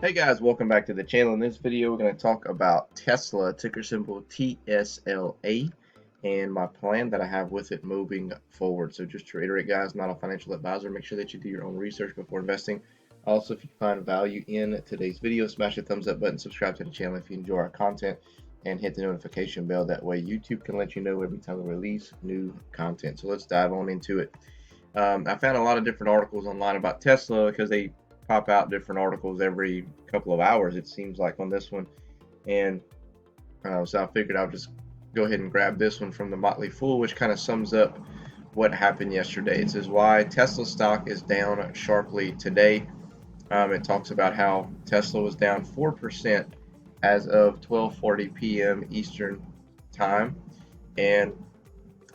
Hey guys, welcome back to the channel. In this video, we're going to talk about Tesla, ticker symbol TSLA, and my plan that I have with it moving forward. So just to reiterate, guys, not a financial advisor. Make sure that you do your own research before investing. Also, if you find value in today's video, smash the thumbs up button, subscribe to the channel if you enjoy our content, and hit the notification bell. That way YouTube can let you know every time we release new content. So let's dive on into it. I found a lot of different articles online about Tesla because they pop out different articles every couple of hours, it seems like, on this one. And so I figured I'll just go ahead and grab this one from the Motley Fool, which kind of sums up what happened yesterday. It says why Tesla stock is down sharply today. It talks about how Tesla was down 4% as of 12:40 p.m. Eastern time, and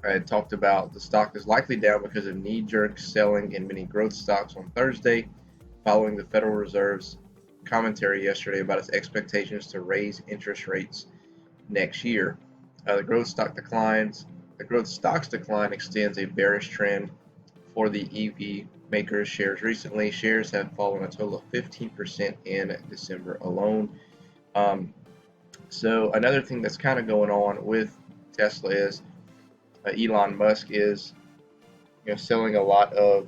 I had talked about the stock is likely down because of knee-jerk selling in many growth stocks on Thursday, following the Federal Reserve's commentary yesterday about its expectations to raise interest rates next year. The growth stocks decline extends a bearish trend for the EV makers shares. Recently, shares have fallen a total of 15% in December alone. So another thing that's kind of going on with Tesla is Elon Musk is selling a lot of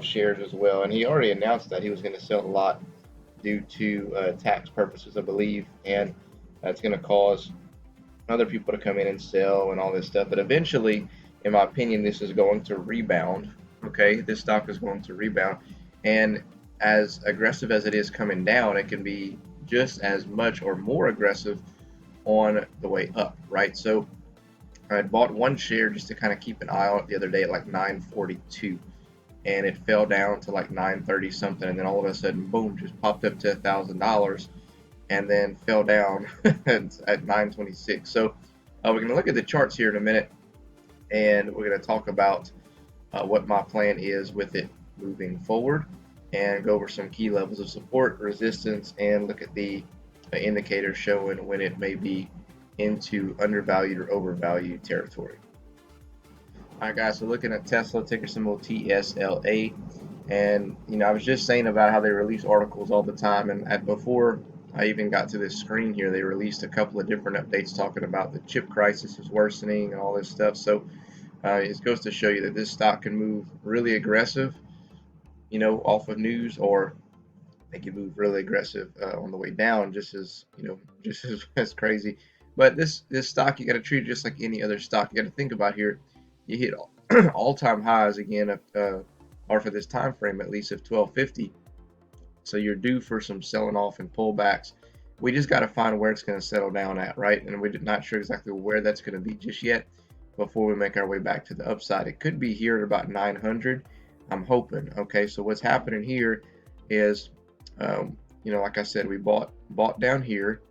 shares as well, and he already announced that he was going to sell a lot due to tax purposes, I believe, and that's going to cause other people to come in and sell and all this stuff. But eventually, in my opinion, this is going to rebound. Okay, this stock is going to rebound, and as aggressive as it is coming down, it can be just as much or more aggressive on the way up, right? So I had bought one share just to kind of keep an eye on it the other day at like 942, and it fell down to like 930 something, and then all of a sudden, boom, just popped up to $1,000, and then fell down at 926. So we're going to look at the charts here in a minute, and we're going to talk about what my plan is with it moving forward, and go over some key levels of support, resistance, and look at the indicators showing when it may be into undervalued or overvalued territory. All right, guys, so looking at Tesla, ticker symbol TSLA, and I was just saying about how they release articles all the time, and before I even got to this screen here, they released a couple of different updates talking about the chip crisis is worsening and all this stuff. So it goes to show you that this stock can move really aggressive, off of news, or they can move really aggressive on the way down, just as just as crazy. But this stock, you got to treat it just like any other stock. You got to think about here. You hit all-time highs again, or for this time frame at least, of 1250. So you're due for some selling off and pullbacks. We just got to find where it's going to settle down at, right? And we're not sure exactly where that's going to be just yet before we make our way back to the upside. It could be here at about 900. I'm hoping. Okay, so what's happening here is like I said, we bought down here,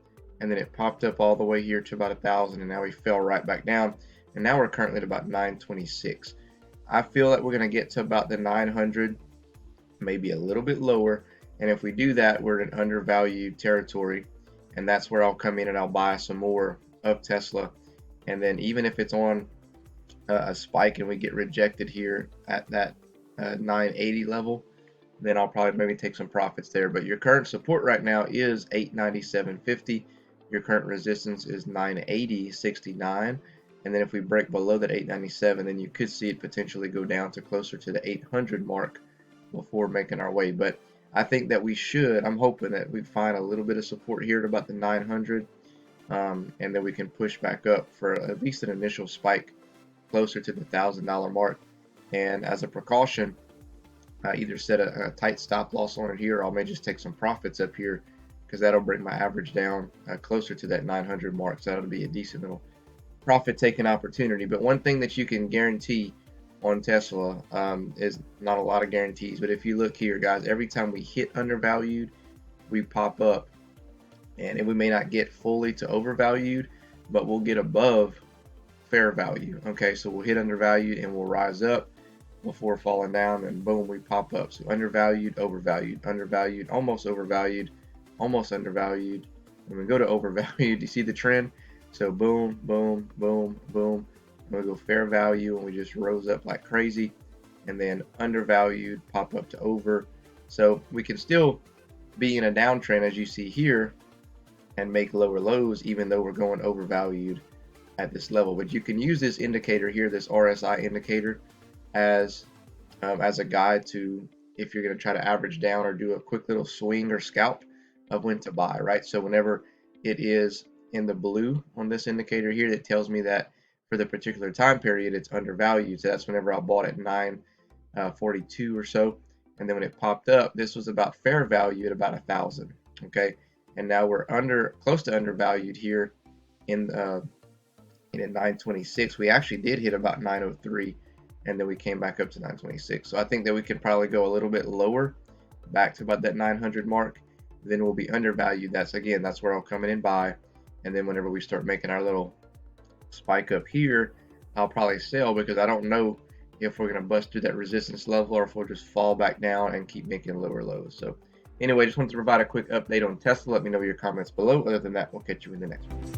and then it popped up all the way here to about 1,000, and now we fell right back down, and now we're currently at about 926. I feel that we're going to get to about the 900, maybe a little bit lower, and if we do that, we're in undervalued territory, and that's where I'll come in and I'll buy some more of Tesla. And then even if it's on a spike and we get rejected here at that 980 level, then I'll probably maybe take some profits there. But your current support right now is 897.50. Your current resistance is 980.69. And then if we break below that 897, then you could see it potentially go down to closer to the 800 mark before making our way. But I think that I'm hoping that we find a little bit of support here at about the 900, and then we can push back up for at least an initial spike closer to the $1,000 mark. And as a precaution, either set a tight stop loss on it here, or I may just take some profits up here, because that'll bring my average down closer to that 900 mark. So that'll be a decent little profit taking opportunity. But one thing that you can guarantee on Tesla is not a lot of guarantees, but if you look here, guys, every time we hit undervalued, we pop up, and we may not get fully to overvalued, but we'll get above fair value. Okay, so we'll hit undervalued and we'll rise up before falling down, and boom, we pop up. So undervalued, overvalued, undervalued, almost overvalued, almost undervalued. When we go to overvalued, you see the trend? So boom, boom, boom, boom. And we go fair value, and we just rose up like crazy. And then undervalued, pop up to over. So we can still be in a downtrend, as you see here, and make lower lows, even though we're going overvalued at this level. But you can use this indicator here, this RSI indicator, as a guide to if you're going to try to average down or do a quick little swing or scalp of when to buy, right? So whenever it is in the blue on this indicator here, that tells me that for the particular time period it's undervalued. So that's whenever I bought at 942 or so, and then when it popped up, this was about fair value at about 1,000. Okay, and now we're close to undervalued here in at 926. We actually did hit about 903, and then we came back up to 926. So I think that we could probably go a little bit lower, back to about that 900 mark. Then we'll be undervalued. That's where I'll come in and buy. And then whenever we start making our little spike up here, I'll probably sell, because I don't know if we're going to bust through that resistance level or if we'll just fall back down and keep making lower lows. So anyway, just wanted to provide a quick update on Tesla. Let me know your comments below. Other than that, we'll catch you in the next one.